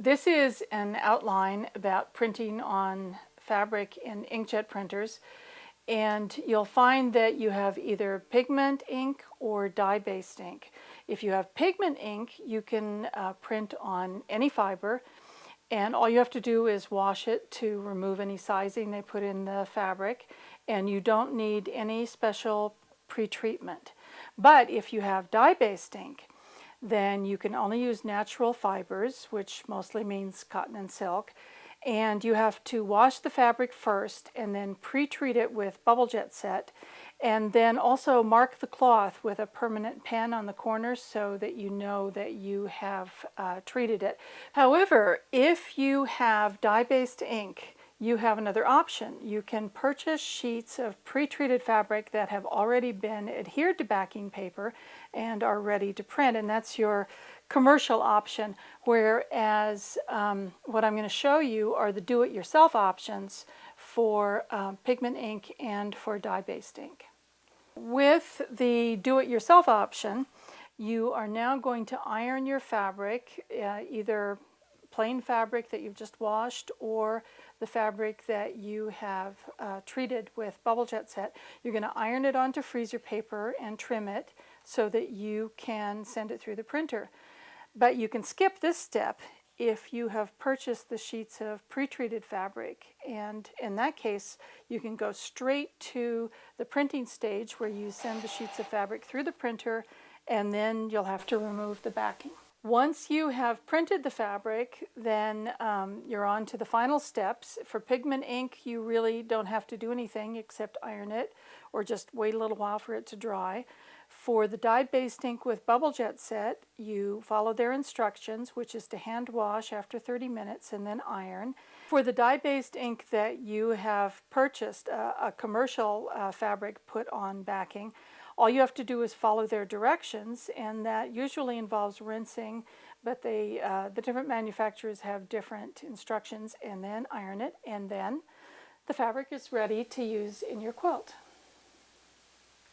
This is an outline about printing on fabric in inkjet printers, and you'll find that you have either pigment ink or dye-based ink. If you have pigment ink, you can print on any fiber, and all you have to do is wash it to remove any sizing they put in the fabric, and you don't need any special pre-treatment. But if you have dye-based ink, then you can only use natural fibers, which mostly means cotton and silk, and you have to wash the fabric first and then pre-treat it with bubble jet set, and then also mark the cloth with a permanent pen on the corners so that you know that you have treated it. However, if you have dye-based ink, you have another option. You can purchase sheets of pre-treated fabric that have already been adhered to backing paper and are ready to print, and that's your commercial option, whereas what I'm going to show you are the do-it-yourself options for pigment ink and for dye-based ink. With the do-it-yourself option, you are now going to iron your fabric, either plain fabric that you've just washed or the fabric that you have treated with bubble jet set. You're going to iron it onto freezer paper and trim it so that you can send it through the printer. But you can skip this step if you have purchased the sheets of pre-treated fabric, and in that case you can go straight to the printing stage where you send the sheets of fabric through the printer, and then you'll have to remove the backing. Once you have printed the fabric, then you're on to the final steps. For pigment ink, you really don't have to do anything except iron it or just wait a little while for it to dry. For the dye-based ink with bubble jet set, you follow their instructions, which is to hand wash after 30 minutes and then iron. For the dye-based ink that you have purchased, a commercial fabric put on backing, all you have to do is follow their directions, and that usually involves rinsing, but the different manufacturers have different instructions, and then iron it, and then the fabric is ready to use in your quilt.